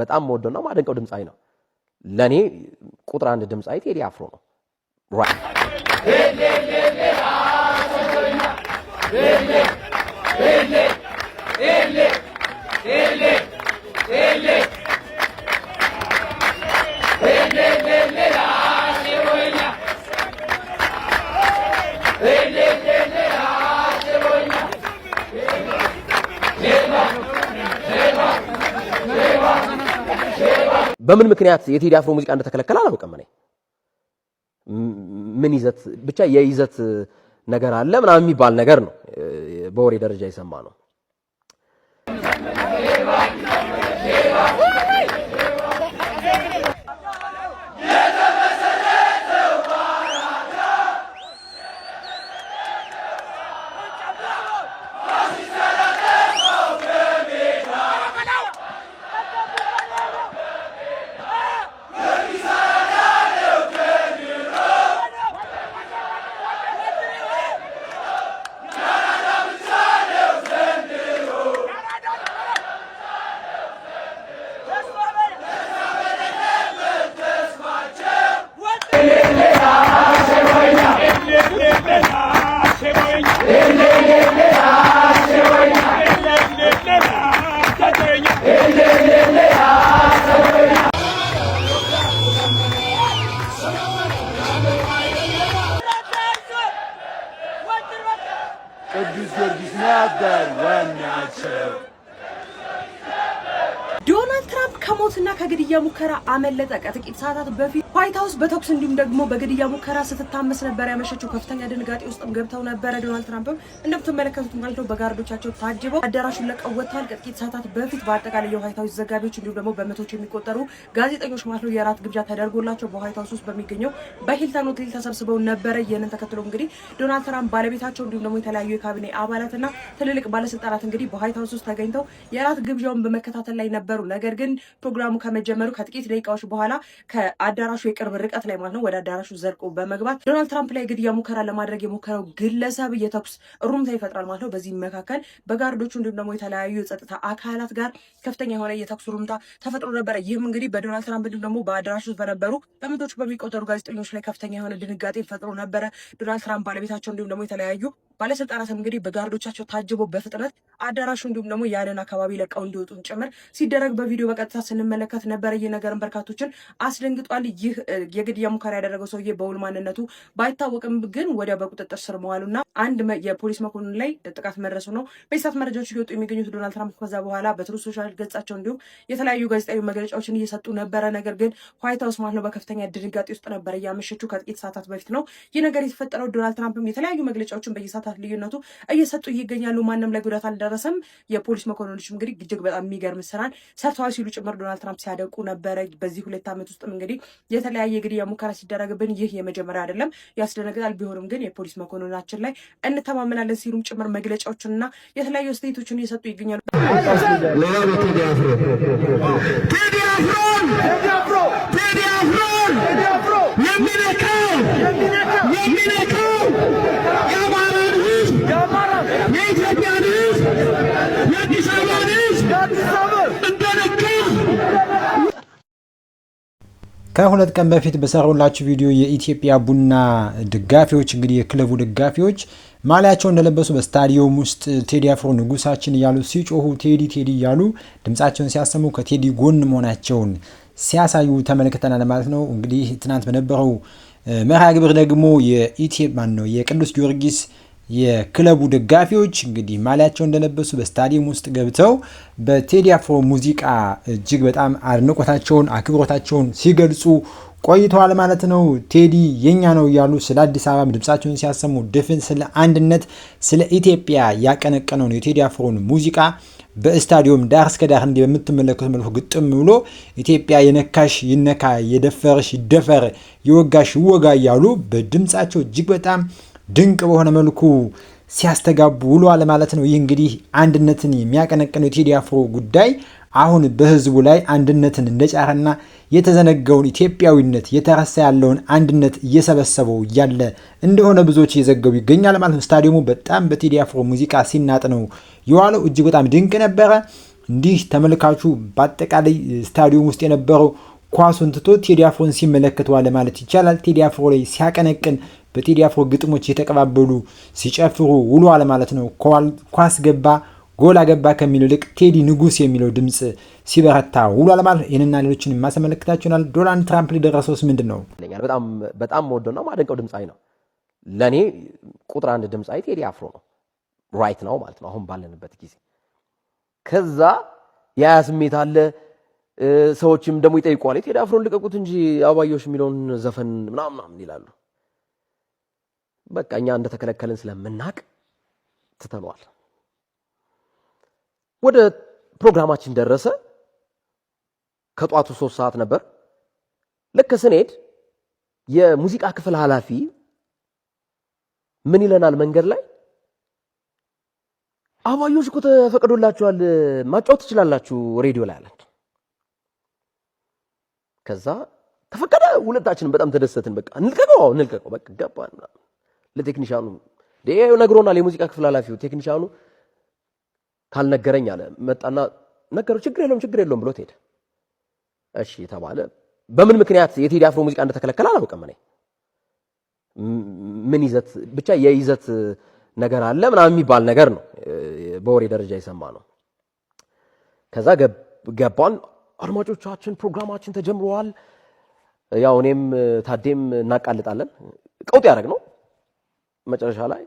በጣም ወደውና ማደንቀው ድምጻይ ነው ለኔ ቁጥር 1 ድምጻይ ቴዲ አፍሮ ነው በምን ምክንያት የቴዲ አፍሮ ሙዚቃ እንደተከለከለ አላውቅም እኔ ምን ይዘት ብቻ የይዘት ነገር አለ ምናምን የሚባል ነገር ነው በወሬ ደረጃ ይሰማ ነው ዶናልድ ትራምፕ ከሞትና ከግድያ ሙከራ አመለጠ ከጥቂት ሰዓታት በፊት ዋይት ሃውስ በተኩስ እንዲሁም ደግሞ በግድያ ሙከራ ስትታመስ ነበር ያመሸችው ከፍተኛ ድንጋጤ ውስጥም ገብተው ነበር ዶናልድ ትራምፕ እንደምትመለከቱት ማለት ነው በጋርዶቻቸው ታጅበው አዳራሹን ለቀው ወጥተዋል ከጥቂት ሰዓታት በፊት በአጠቃላይ የዋይት ሃውስ ዘጋቢዎች እንዲሁም ደግሞ በመቶዎች የሚቆጠሩ ጋዜጠኞች ማለት ነው የራት ግብዣ ተደርጎላቸው በዋይት ሃውስ ውስጥ በሚገኘው በሂልተን ሆቴል ተሰብስበው ነበር ይሄንን ተከትሎ እንግዲህ ዶናልድ ትራምፕ ባለቤታቸው እንዲሁም ደግሞ የተለያዩ የካቢኔ አባላትና ትልልቅ ባለስልጣናት እንግዲህ በዋይት ሃውስ ውስጥ ተገኝተው የራት ግብዣውን በመከታተል ላይ ነበሩ ነገር ግን ፕሮግራሙ ከመጀመሩ ከጥቂት ደቂቃዎች በኋላ ከአዳራሹ የቅርብ ርቀት ላይ ማለት ነው ወደ አዳራሹ ዘልቆ በመግባት ዶናልድ ትራምፕ ላይ ግድያ ሙከራ ለማድረግ የሞከረው ግለሰብ የተኩስ ሩምታ ይፈጥራል ማለት ነው በዚህ መካከል በጋርዶቹ እንዲሁም ደግሞ የተለያዩ የጸጥታ አካላት ጋር ከፍተኛ የሆነ የተኩስ ሩምታ ተፈጥሮ ነበር ይህም እንግዲህ በዶናልድ ትራምፕ እንዲሁም ደግሞ በአዳራሹ በነበሩ በመቶዎች በሚቆጠሩ ጋዜጠኞች ላይ ከፍተኛ የሆነ ድንጋጤ ፈጥሮ ነበር ዶናልድ ትራምፕ ባለቤታቸው እንዲሁም ደግሞ የተለያዩ ባለስልጣናት እንግዲህ በጋርዶቻቸው ታጅበው በፍጥነት አዳራሹ እንዲሁም ደግሞ ያንን አካባቢ ለቀው እንዲወጡ ጭምር ሲደረግ በቪዲዮ በቀጥታ ስንመለከት ነበር ይህ ነገርን በርካቶችን አስደንግጧል ይህ የግድያ ሙከራ ያደረገው ሰውዬ በውል ማንነቱ ባይታወቅም ግን ወዲያ በቁጥጥር ስር መዋሉና አንድ የፖሊስ መኮንን ላይ ጥቃት መድረሱ ነው በኢሳት መረጃዎች ሊወጡ የሚገኙት ዶናልድ ትራምፕ ከዛ በኋላ በትሩዝ ሶሻል ገጻቸው እንዲሁም የተለያዩ ጋዜጣዊ መግለጫዎችን እየሰጡ ነበረ ነገር ግን ዋይት ሃውስ ማለት ነው በከፍተኛ ድንጋጤ ውስጥ ነበር ያመሸችው ከጥቂት ሰዓታት በፊት ነው ይህ ነገር የተፈጠረው ዶናልድ ትራምፕም የተለያዩ መግለጫዎችን በየሰዓታት ልዩነቱ እየሰጡ ይገኛሉ ማንንም ላይ ጉዳት አልደረሰም የፖሊስ መኮንኖች እንግዲህ እጅግ በጣም የሚገርም ስራን ሰርተዋል ሲሉ ጭምር ዶናልድ ትራምፕ ሲያደቁ ነበረ በዚህ 2 ዓመት ውስጥም እንግዲህ የተለያየ ግድያ ሙከራ ሲደረግብን ይህ የመጀመሪያ አይደለም ያስደነግጣል ቢሆንም ግን የፖሊስ መኮንናችን ላይ እንተማመናለን ሲሉም ጭምር መግለጫዎችንና የተለያዩ ስቴቶችን እየሰጡ ይገኛሉ ከሁለት ቀን በፊት በሰራሁላችሁ ቪዲዮ የኢትዮጵያ ቡና ደጋፊዎች እንግዲህ የክለቡ ደጋፊዎች ማሊያቸውን እንደለበሱ በስታዲየም ውስጥ ቴዲ አፍሮ ንጉሳችን እያሉ ሲጮሁ ቴዲ እያሉ ድምጻቸውን ሲያሰሙ ከቴዲ ጎን መሆናቸውን ሲያሳዩ ተመልክተናል ማለት ነው እንግዲህ ትናንት በነበረው መርሃ ግብር ደግሞ የቅዱስ ጊዮርጊስ የክለቡ ደጋፊዎች እንግዲህ ማሊያቸውን እንደለበሱ በስታዲየም ውስጥ ገብተው በቴዲ አፍሮ ሙዚቃ እጅግ በጣም አድናቆታቸውን አክብሮታቸውን ሲገልጹ ቆይተዋል ማለት ነው ቴዲ የኛ ነው እያሉ ስለ አዲስ አበባ ድምጻቸውን ሲያሰሙ ድፍን ስለ አንድነት ስለ ኢትዮጵያ ያቀነቀነው የቴዲ አፍሮን ሙዚቃ በስታዲየም ዳር እስከ ዳር እንደ በምትመለከቱት መልኩ ግጥም ብሎ ኢትዮጵያ የነካሽ ይነካ የደፈረሽ ይደፈር ይወጋሽ ይወጋ እያሉ በድምጻቸው እጅግ በጣም ድንቅ በሆነ መልኩ ሲያስተጋቡ ውለዋል ማለት ነው ይህ እንግዲህ አንድነትን የሚያቀነቅነው የቴዲ አፍሮ ጉዳይ አሁን በህዝቡ ላይ አንድነትን እንደጫረና የተዘነጋውን ኢትዮጵያዊነት የተረሳ ያለውን አንድነት እየሰበሰበው ያለ እንደሆነ ብዙዎች እየዘገቡ ይገኛል ማለት ነው ስታዲየሙ በጣም በቴዲ አፍሮ ሙዚቃ ሲናጥ ነው የዋለው እጅግ በጣም ድንቅ ነበረ እንዲህ ተመልካቹ በአጠቃላይ ስታዲየም ውስጥ የነበረው ኳሱን ትቶ ቴዲ አፍሮን ሲመለከት ዋለ ማለት ይቻላል። ቴዲ አፍሮ ላይ ሲያቀነቅን በቴዲ አፍሮ ግጥሞች የተቀባበሉ ሲጨፍሩ ውሏል ማለት ነው። ኳስ ገባ ጎል አገባ ከሚለው ይልቅ ቴዲ ንጉስ የሚለው ድምጽ ሲበረታ ውሏል ማለት ነው። ይሄንና ሌሎችን ማሰመለክታችኋል። ዶናልድ ትራምፕ ሊደረሰውስ ምንድነው? በጣም ወደውና ማደንቀው ድምጻይ ነው። ለኔ ቁጥር 1 ድምጻይ ቴዲ አፍሮ ነው። ራይት ነው ማለት ነው አሁን ባለንበት ጊዜ። ከዛ ያ ስሜት አለ። ሰዎችም ደግሞ ይጠይቋል ቴዲ አፍሮን ልቀቁት እንጂ አባዮሽ የሚለውን ዘፈን ምናምን ይላሉ። በቃ እኛ እንደተከለከለን ስለምናቅ ትተነዋል። ወደ ፕሮግራማችን ደረሰ። ከጧቱ 3 ሰዓት ነበር። ልክ ስንሄድ የሙዚቃ ክፍል ኃላፊ ምን ይለናል መንገድ ላይ አባዮሽ እኮ ተፈቅዶላችኋል ማጫወት ትችላላችሁ ሬዲዮ ላይ አለን። ከዛ ተፈቀደ። ሁለታችንም በጣም ተደሰትን። በቃ እንልቀቀው በቃ ገባን። ለቴክኒሻኑ ነግሮናል። የሙዚቃ ክፍል ኃላፊው ቴክኒሻኑ ካልነገረኝ አለ መጣና ነገረው። ችግር የለውም ብሎት ሄደ። እሺ ተባለ። በምን ምክንያት የቴዲ አፍሮ ሙዚቃ እንደተከለከለ አላውቅም እኔ። ምን ይዘት ብቻ የይዘት ነገር አለ ምናምን የሚባል ነገር ነው በወሬ ደረጃ የሰማ ነው። ከዛ ገባን። አድማጮቻችን ፕሮግራማችን ተጀምሯል። ያው እኔም ታዴም እናቃልጣለን። ቀውጥ ያደረግ ነው። መጨረሻ ላይ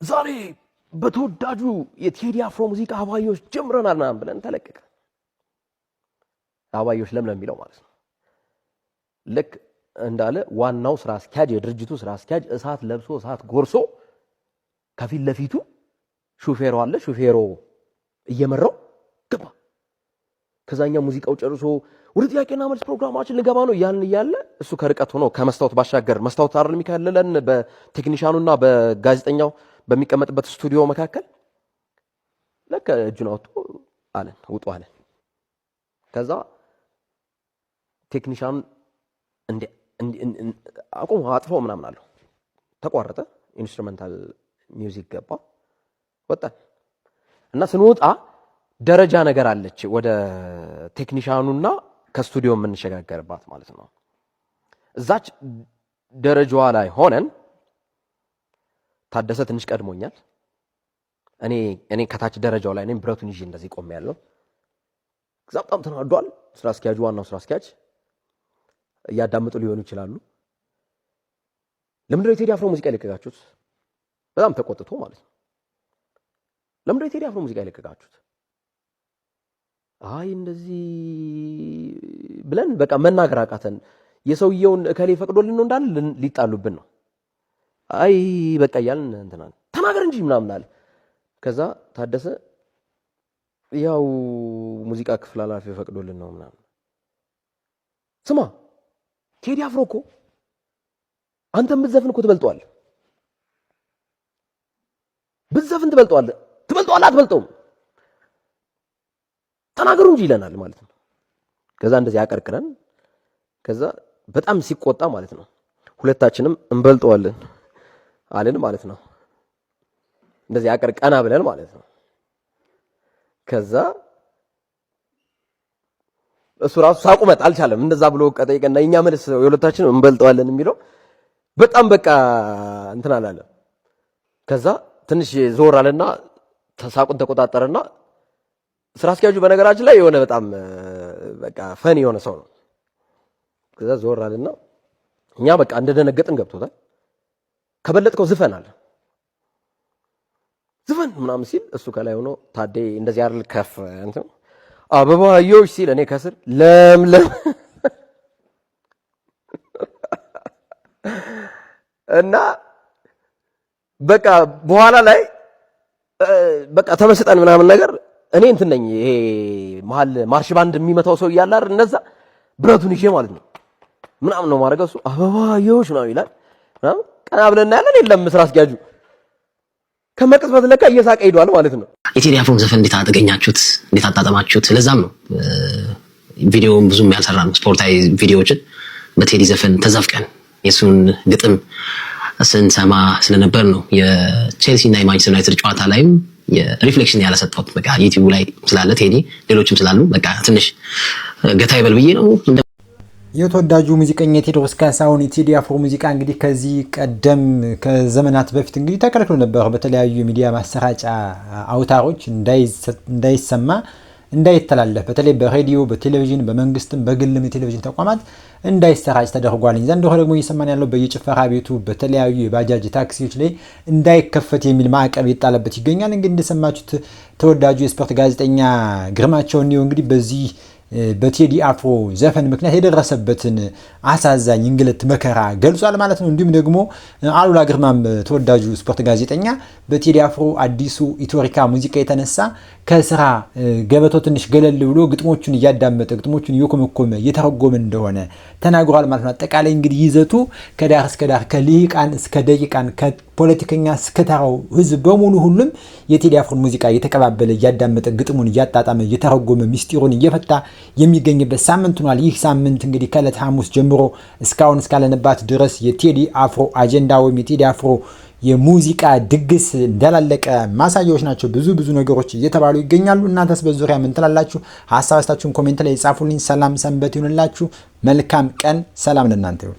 ዛሬ በተወዳጁ የቴዲ አፍሮ ሙዚቃ አባዮሽ ጀምረናል ምናምን ብለን ተለቀቀ። አባዮሽ ለምለም የሚለው ማለት ነው። ልክ እንዳለ ዋናው ስራ አስኪያጅ የድርጅቱ ስራ አስኪያጅ እሳት ለብሶ እሳት ጎርሶ ከፊት ለፊቱ ሹፌሩ አለ። ሹፌሩ እየመራው ገባ። ከዛኛ ሙዚቃው ጨርሶ ወደ ጥያቄና መልስ ፕሮግራማችን ልገባ ነው እያለ እሱ ከርቀት ሆኖ ከመስታወት ባሻገር መስታወት አይደል የሚከለለን በቴክኒሻኑና በጋዜጠኛው በሚቀመጥበት ስቱዲዮ መካከል ለካ እጁን አውጥቶ አለን ውጡ አለን። ከዛ ቴክኒሻኑ እንደ አቁም አጥፎ ምናምን አለው። ተቋረጠ። ኢንስትሩሜንታል ሚውዚክ ገባ። ወጣን እና ስንወጣ ደረጃ ነገር አለች ወደ ቴክኒሻኑና ከስቱዲዮ የምንሸጋገርባት ማለት ነው። እዛች ደረጃዋ ላይ ሆነን ታደሰ ትንሽ ቀድሞኛል። እኔ ከታች ደረጃው ላይ ነኝ። ብረቱን ይዤ እንደዚህ ቆሜያለሁ። ከዛ በጣም ተናዷል። ስራ አስኪያጁ ዋናው ስራ አስኪያጅ እያዳመጡ ሊሆኑ ይችላሉ። ለምንድነው የቴዲ አፍሮ ሙዚቃ የለቀቃችሁት? በጣም ተቆጥቶ ማለት ነው። ለምንድነው የቴዲ አፍሮ ሙዚቃ የለቀቃችሁት? አይ እንደዚህ ብለን በቃ መናገር አቃተን። የሰውየውን እከሌ ፈቅዶልን ነው እንዳለ ሊጣሉብን ነው። አይ በቃ እያልን እንትናን ተናገር እንጂ ምናምን አለ። ከዛ ታደሰ ያው ሙዚቃ ክፍል ኃላፊ ፈቅዶልን ነው ምናምን። ስማ ቴዲ አፍሮ እኮ አንተም ብትዘፍን እኮ ትበልጠዋለህ። ብትዘፍን ትበልጠዋለህ አትበልጠውም? ተናገሩ እንጂ ይለናል ማለት ነው። ከዛ እንደዚህ አቀርቅረን ከዛ በጣም ሲቆጣ ማለት ነው ሁለታችንም እንበልጠዋለን አለን ማለት ነው። እንደዚህ አቀርቀና ብለን ማለት ነው። ከዛ እሱ ራሱ ሳቁመጥ አልቻለም። እንደዛ ብሎ ቀጠይቀና እኛ መልስ የሁለታችንም እንበልጠዋለን የሚለው በጣም በቃ እንትን አላለ። ከዛ ትንሽ ዞር አለና ተሳቁን ተቆጣጠረና ስራ አስኪያጁ በነገራችን ላይ የሆነ በጣም በቃ ፈኒ የሆነ ሰው ነው። ከዛ ዞር አለና እኛ በቃ እንደደነገጥን ገብቶታል። ከበለጥከው ዝፈን አለ። ዝፈን ምናምን ሲል እሱ ከላይ ሆኖ ታዴ እንደዚህ አይደል ከፍ እንትን አበባዮሽ ሲል እኔ ከስር ለምለም እና በቃ በኋላ ላይ በቃ ተመስጠን ምናምን ነገር እኔ እንትን ነኝ ይሄ መሀል ማርሽ ባንድ የሚመታው ሰው እያለ አይደል እነዛ ብረቱን ይዤ ማለት ነው ምናምን ነው ማድረግ። እሱ አበባዮሽ ምናምን ይላል ምናምን ቀና ብለን ያለን የለም ስራ አስኪያጁ ከመቅጽበት ለካ እየሳቀ ሄዷል ማለት ነው። የቴዲ አፍሮን ዘፈን እንዴት አገኛችሁት? እንዴት አጣጣማችሁት? ለዛም ነው ቪዲዮውን ብዙም ያልሰራን ስፖርታዊ ቪዲዮዎችን በቴዲ ዘፈን ተዘፍቀን የሱን ግጥም ስንሰማ ስለነበር ነው። የቼልሲ እና የማንቸስተር ዩናይትድ ጨዋታ ላይም የሪፍሌክሽን ያላሰጣሁት በቃ ዩቲዩብ ላይ ስላለ ቴዲ ሌሎችም ስላሉ በቃ ትንሽ ገታ ይበል ብዬ ነው። የተወዳጁ ሙዚቀኛ ቴዎድሮስ ካሳሁን የቴዲ አፍሮ ሙዚቃ እንግዲህ ከዚህ ቀደም ከዘመናት በፊት እንግዲህ ተከልክሎ ነበር። በተለያዩ የሚዲያ ማሰራጫ አውታሮች እንዳይሰማ እንዳይተላለፍ በተለይ በሬዲዮ በቴሌቪዥን በመንግስትም በግልም የቴሌቪዥን ተቋማት እንዳይሰራጭ ተደርጓል። ዘንድሮ ደግሞ እየሰማን ያለው በየጭፈራ ቤቱ በተለያዩ የባጃጅ ታክሲዎች ላይ እንዳይከፈት የሚል ማዕቀብ ይጣለበት ይገኛል። እንግዲህ እንደሰማችሁት ተወዳጁ የስፖርት ጋዜጠኛ ግርማቸው እንየው እንግዲህ በዚህ በቴዲ አፍሮ ዘፈን ምክንያት የደረሰበትን አሳዛኝ እንግልት መከራ ገልጿል ማለት ነው። እንዲሁም ደግሞ አሉላ ግርማም ተወዳጁ ስፖርት ጋዜጠኛ በቴዲ አፍሮ አዲሱ ኢትዮሪካ ሙዚቃ የተነሳ ከስራ ገበታው ትንሽ ገለል ብሎ ግጥሞቹን እያዳመጠ ግጥሞቹን እየኮመኮመ እየተረጎመ እንደሆነ ተናግሯል ማለት ነው። አጠቃላይ እንግዲህ ይዘቱ ከዳር እስከ ዳር ከልሂቃን እስከ ደቂቃን ከፖለቲከኛ እስከ ተራው ህዝብ በሙሉ ሁሉም የቴዲ አፍሮን ሙዚቃ እየተቀባበለ እያዳመጠ ግጥሙን እያጣጣመ እየተረጎመ ሚስጢሩን እየፈታ የሚገኝበት ሳምንት ሆኗል። ይህ ሳምንት እንግዲህ ከዕለት ሐሙስ ጀምሮ እስካሁን እስካለንባት ድረስ የቴዲ አፍሮ አጀንዳ ወይም የቴዲ አፍሮ የሙዚቃ ድግስ እንዳላለቀ ማሳያዎች ናቸው። ብዙ ነገሮች እየተባሉ ይገኛሉ። እናንተስ በዙሪያ ምን ትላላችሁ? ሐሳባችሁን ኮሜንት ላይ ጻፉልኝ። ሰላም ሰንበት ይሁንላችሁ። መልካም ቀን። ሰላም ለእናንተ ይሁን።